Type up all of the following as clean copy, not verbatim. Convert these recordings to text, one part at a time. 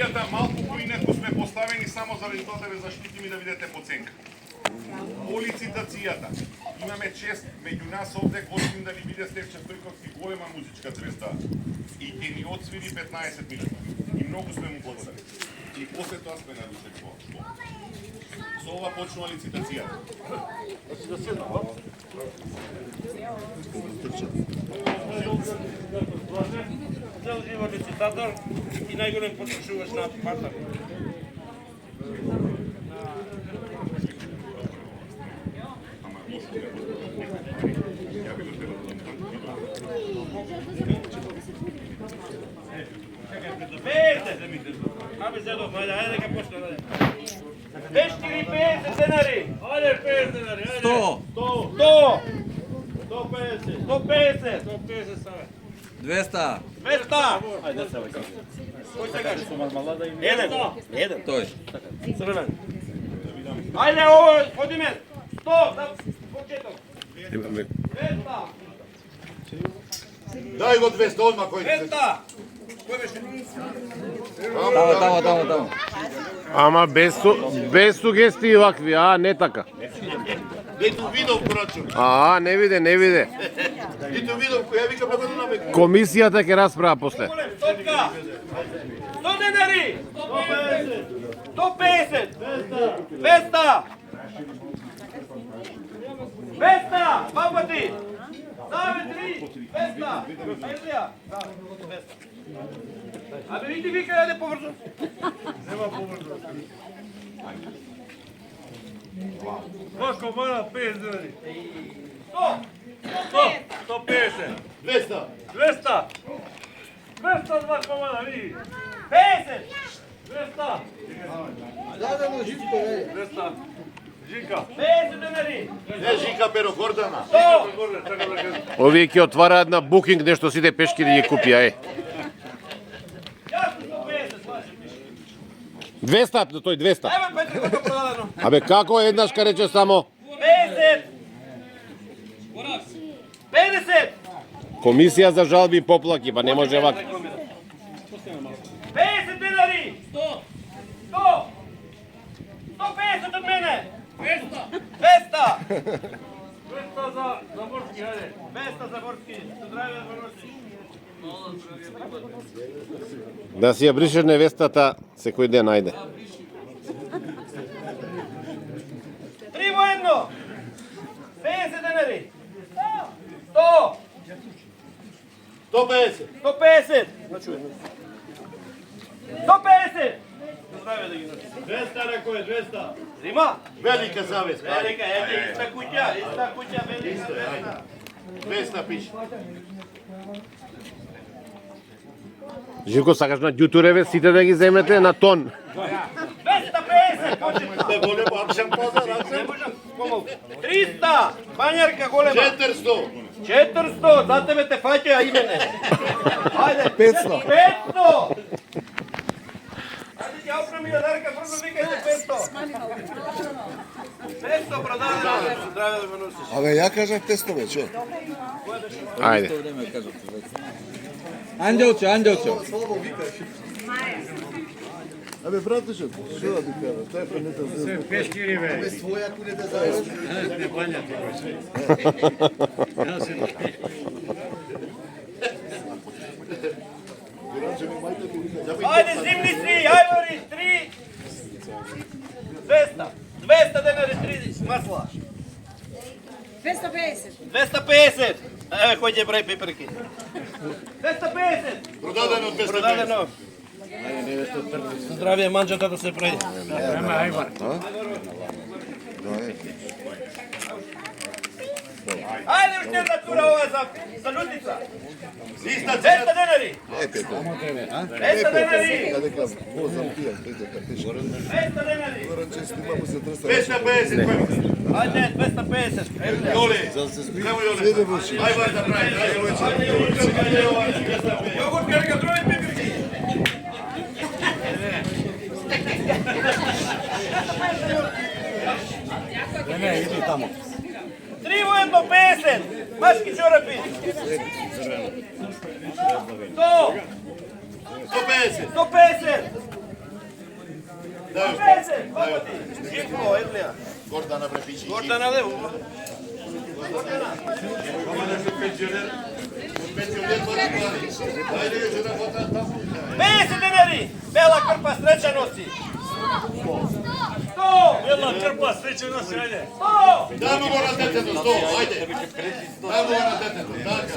Цитацијата малку поинаку сме поставени само заради тоа да ве заштитиме и да видите поценка. По лицитацијата имаме чест меѓу нас овде Господин да ни биде Стефче Стојковски, голема музичка звезда и ќе ни отсвири 15 минути. И многу сме му благодарни. И после тоа сме на душе школа. Со ова почнува лицитацијата. Цел живот лицитатор и најголем потрошувач на патар. Абе зедов, ајде дека почне да. 50 денари. Ајде 50 денари, ајде. 100. 150. 150 саве. 200. 200. Ајде саве. Кој сакаш? Еден. Тој. Црвен. Ајде ово, оди мен. 100, за почеток. 200. Дај го 200 одма кој. 200. Кој беше? Тамо. Ама без сугестии вакви, не така. Ниту видов прочур. Не виде. Ниту видов кој ја вика бе на ме. Комисијата ќе расправа после. 100 денари. 150. 200. 200. Папати. Ставе 3. 200. Ајде. 200. Абе види вика јаде поврзо. Нема поврзо. Вако мана 5 денари. 100. 150. 200. 200. 200 вако мана, види. 50. 200. Да му жито, 200. Жика. 50 денари. Не Жика Перо Гордана. 100. Овие ќе отвараат на букинг нешто сите пешки да ги купија, 200, тој 200. Еме Петри како продадено. Абе како еднашка рече само 50. 50. комисија за жалби и поплаки, па не може вака. 50 денари. 100. 100. 150 од мене. 200. 200. 200 за Борски, хајде. 200 за Борски. Здравје, Борски. Да си ја бришеш невестата секој ден, ајде. 3 во едно. 50 денари. 100. 150. 150. 150. Здравје да ги носи. 200 рекој, 200. Рима? Велика завес. Велика, еде, иста куќа, велика. 200 пише. Живко, сакаш на ѓутуреве сите да ги земете на тон. 250, почетно. Да голем Аршен пазар, Аршен. 300, бањарка голема. 400. 400, за тебе те фаќа, а и мене. Ајде. 500. 500. Ајде, ја опреми ја дарка, брзо викајте 500. 500 продадено. Здраве да ме носиш. Абе, ја кажав тесто вече. Ајде. Анđelче. Абе, братушо, што да ти кажам? Тој е не те знае. Пешки риве. Абе, своја куле да заеш. Не бањате кој се. Ајде, зимни 3, ајвори, 3. 200. 200 денари, 3 масла. 250. 250. Еве кој ќе прави пеперки. 250. Продадено 250. Продадено. Здравје, манџата да се прави. Ајде уште една тура ова за лутица. 200 денари. 200 денари. Дека возам пија, пејте пешки. 200 денари. Горан че снима му се трса. 250. Ајде, 250. Јоле. За да се сби. Немо Јоле. Седе воши. Ајде да прави. Јогурт карга трој пеперки. Не, иди тамо. 3 во 1, 50. Машки чорапи. 100. 150. 150. 150, погоди. Живко, Едлија. Гордана Брепичи. Гордана лево. Пензионер мора пари. Ајде јас да фотам таму. 50 денари. Бела крпа среќа носи. 100. Бела крпа, среќа носи, ајде. 100. Дај му го на детето, 100, ајде. Дај му го на детето, така.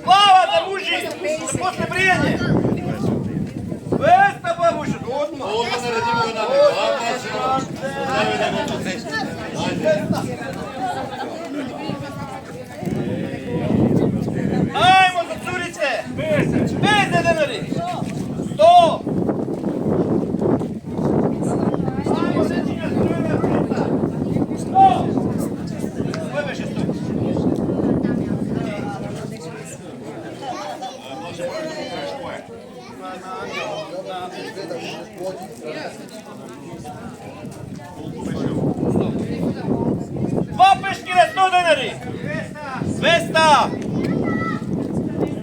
Глава за мужи, за после бријање. 200 бабуша, одма. Одма наредимо го на него. Дај да го посеш. Ајмо за цурите. 50 денари. 100. Ајмо дечиња струјна 100. Кој беше 100? Два пешкира 100 денари. 200.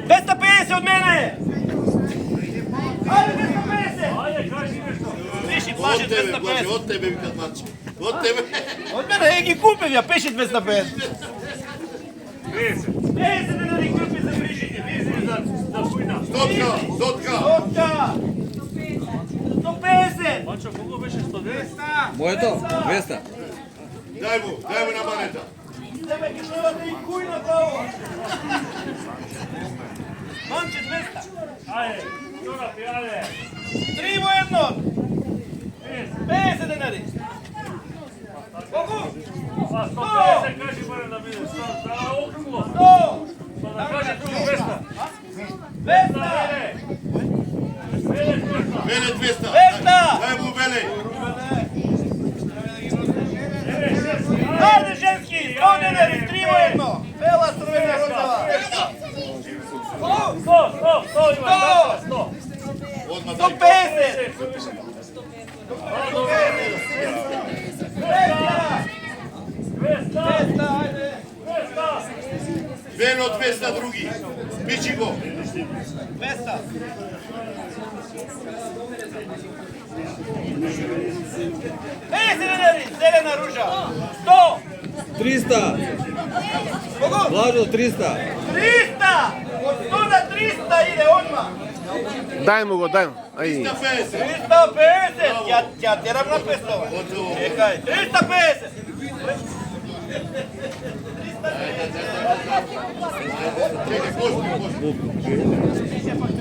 250 од мене. Ајде 250. Ајде, кажи нешто. Виши, плажи Од тебе, 250. од тебе викат мачи. Од тебе. Од мене ги купив ја, пеше 250. 50. 50 денари купи за брижиње, визи. За хујна. Сотка. Отка. 150. Мачо, колко беше 110? Моето? 200. Дај му на манета. Тебе ги гледате и куј направо. Манче 200. Ајде, чорапи, ајде. 3 во едно. 50 денари. Колку? А 150 кажи барем да биде. Округло. 100. Да каже друго 200. 200. Веле 200. 200. Дај му веле. Ајде женски, 100 денари, 3 во едно. Бела црвена розова. 100 има, 100. Одма 150. 200, ајде. Веле од 200 други. Пичи го. 200. 50 денари, зелена ружа. 100. 300. Колку? Блажо, 300. 300. Од 100 на 300 иде одма. Дај му го, дај му. Ај. 350. 350. Ја терам на 500. Чекај. 350.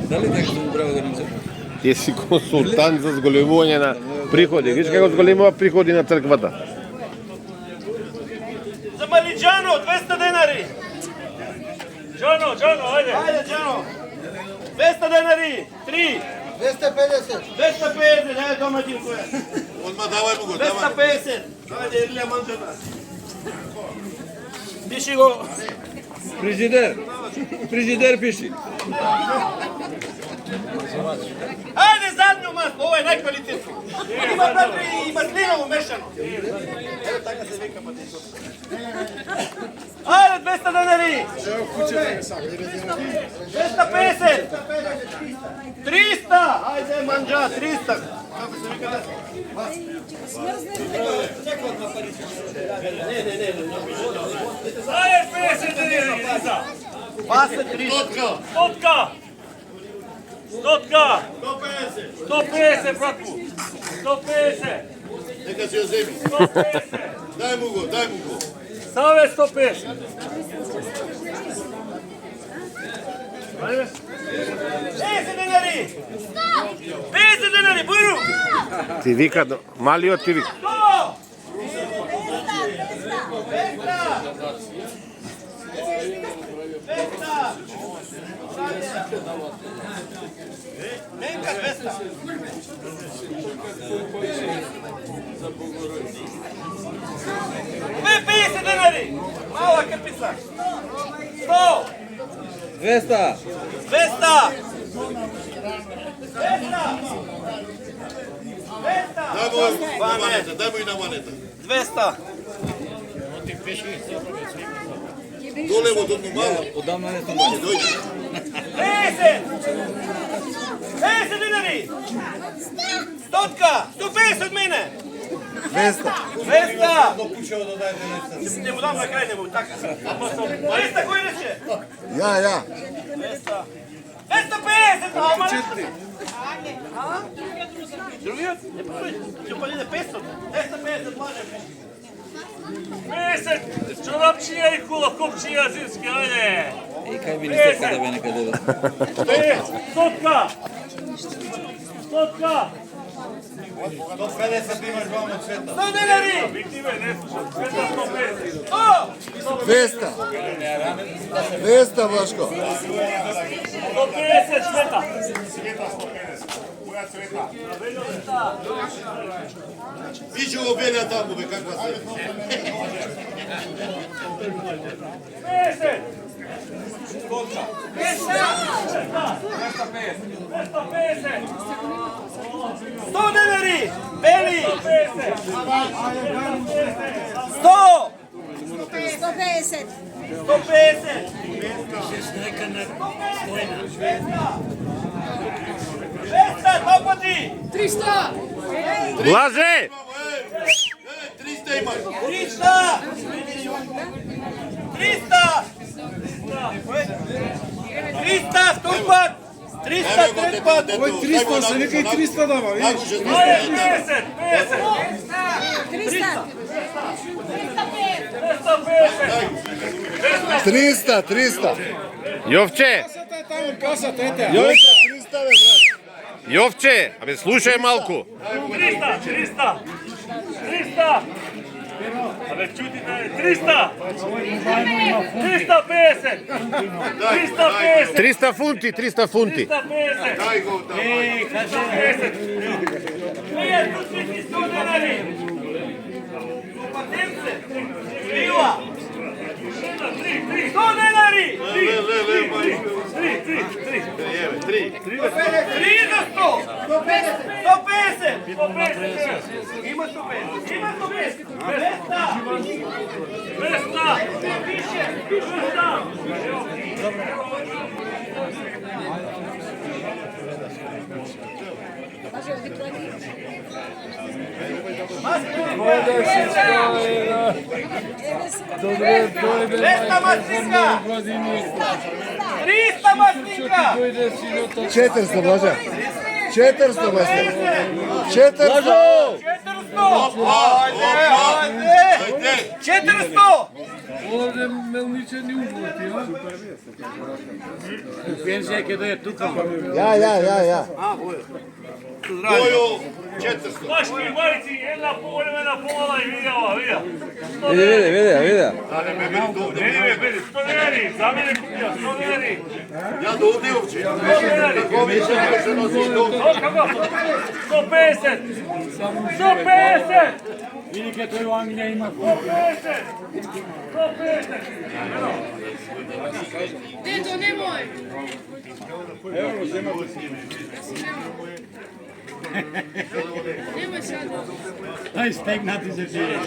Дали така што му прави да не Ти си консултант за зголемување на приходи. Виж како зголемува приходи на црквата. За Малиџано 200 денари. Джано, ајде. Ајде Џано. 200 денари. 3. 250. 250. Ајде доматин која. Одма давај му го, давај. 250. Ајде Илија манџата. Пиши го. Фрижидер пиши. Ајде задно масло, ова е најквалитетно. Има внатре и маслиново мешано. Ево така се вика патето. Ајде 200 денари. 250. 300. Ајде манџа 300. Како се вика? Ајде, 50 денари, Лиза. Пасе 300. Стотка. 150, братку. 150. Нека си ја земи. 150. Дај му го. Саве 150. Ајде. 50 денари. 50 денари, бујру. Ти вика, малиот ти вика. 100. 200. Нека 200. 50 денари. Мала капица. 100. 200. 200. Дај му и на манета. 200. Долево, долно мало. Одамна не сум бавил. 50! 50 динари! Стотка! 150 од мене! 200! 200! Не му дам на крај, не му, така. 200 кој рече? Ja. 200! 250! Ама не? Другиот? Не постои. Ќе падиде 500. 250 мажем. 50! Чорапчија и кулакопчија зимски, ајде! Ей, кај министерка да бе некаде да. Стотка! Стотка! 100 денари! Виктиве, не слушам. Света 150. 100! 200, Влашко. 150 света. Света 150. Која цвета? Вижу го белия таму, бе, каква се. 50! 100 денари! Бели! 100! 150. 150! 200! Два пати! 300. Блаже! 300 имаш. 300! 300! 300! Втор пат! 300! Трет пат! Ой, 300, се нека и 300 дава, видиш? 50! 300. 300. Јовче! Јовче, абе слушај малку. 300! Абе, чути да е 300! 350! 350! 300 фунти, 300 фунти. 350! Дај го таму. Вие тут сите 100 денари! Патемце! Вила! 100 денари! 3 за 100! 150! Има 150! Има 150! 200! Пише! Веста маслинка! 300 маслинка! 400, Блаже. 400, Блаже. 400. 400! Ovdje melničani uglati, a? Пензија ќе да е тука. Ja. Тојо 400. Башки мајци, една помала и видеа, видеа. Видеа. Але ме бери до овде. Не, бери, 100 денари, за мене купија, 100 денари. Ја до овде овче. 100 денари. Кој ќе се носиш до овде? Како? 150! 150! Види ке тој во Англија има 150! 150! Дето, немој. Немој сега. Ај стегнати за тебе.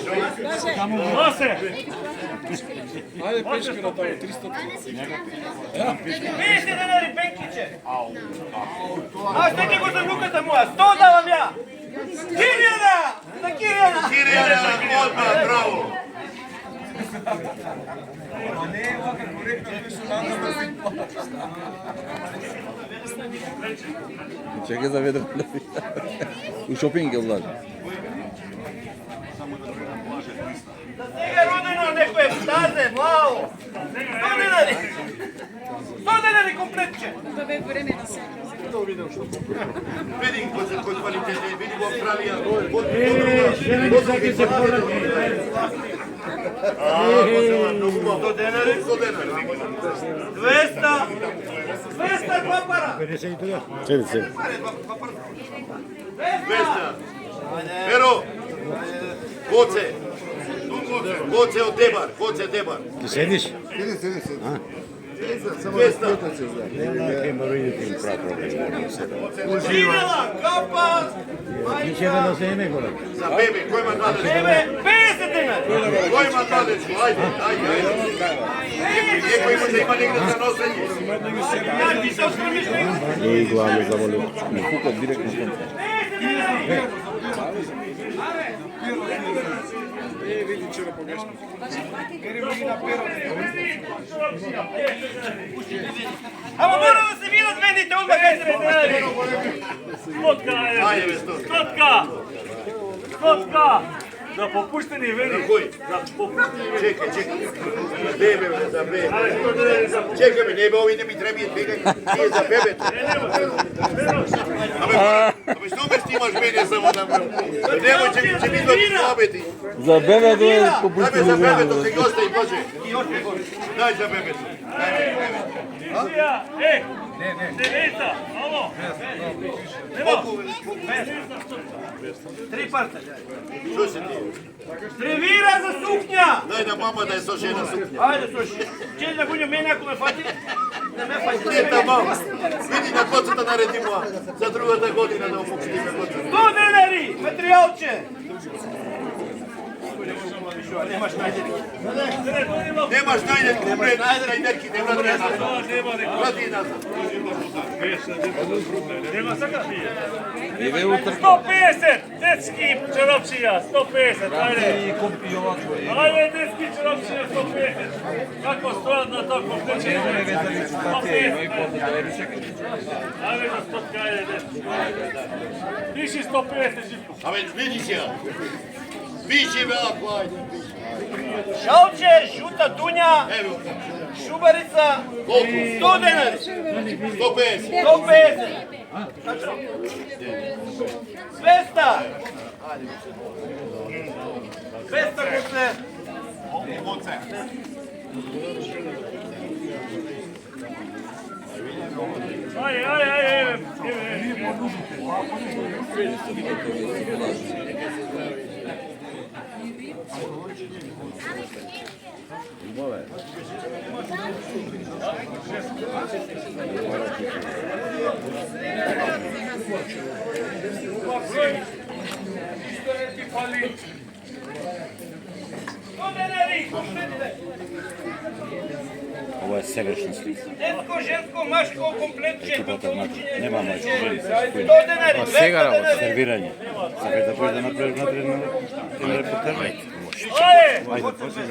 Носе! Ajde, peške na tamo, 300. 50 денари пенкиче! Аз не ќе го за руката моја, 100 давам ја! Киријана! На Киријана! Киријана, одма, браво. Чекай за ведро. У шопинг ќе влажи. За сега родено некој стазе, млаво! 100 денари! 100 денари комплетче! Да бе време на се. Види кој квалитет, види во Австралија. Саки се поради. 100 денари! 200! 200 два пара! 7. 200. Pero, Гоце. Гоце од Дебар, Гоце Дебар. Ти седиш? Sedi. Samo 200. da se zna. Živela, kapa! Ти ќе да се еме горе. За бебе, кој има 20? Bebe, 50 dinara! Кој има 20? Ајде. има негде за носење. Ти се оскрмиш ли? И главно замолил. Фука директно конца. Ама мора да се видат вените, одма кај се веднали. Стотка, Ајде бе, сто. стотка! Стотка! За попуштени вени. Кој? За попуштени вени. Чекај. Бебе, за бебе. Ајде, 100 денари за попуштени. Чекај ме, не бе, ови не ми треба и бегај. Ти е за бебето. Абе, што ме снимаш мене само да ме... Немој, че ми идват слабети. За бебето е Ајде попуштено за време. бебето, се ги остави, Боже. Дај за бебето. Визија, девета, ало. Три парта. Што се ти? Тревира за сукња. Дај на мама да е со жена сукња. Ајде, слушай. Чели да будем мене ако ме фати? Не ме фати. Не тамам. Види на коцата нареди моа. За другата година да опуштиме коцата. 100 денари, материјалче. Немаш најдени. Немаш најдерки, умре, најдерки, не врати назад. Врати назад. Нема сака ти. Еве утре 150 детски чорапчија, 150, ајде. и компи овако. Ајде детски чорапчија, 150. Како стојат на тоа комплече? Еве ветали се пати, но и после да ере чекај. Ајде на стотка, ајде детски. Пиши 150 Живко. Абе, види сега. Пиши бе, ако ајде. Шалче, жута туња, Ево, шубарица, колку? 100 денари. 150. 150. 200. 200 коце. Коце. Ајде. Ovo je severšna slika. Детско, женско, машко, комплетче. Екипата внатре. Нема мајче, жени се 100 спојни. денари, 200 сега работа. денари. Сервирање. Сакаш да појдеш да направиш напред на репортер? Ајде. Ајде, почни.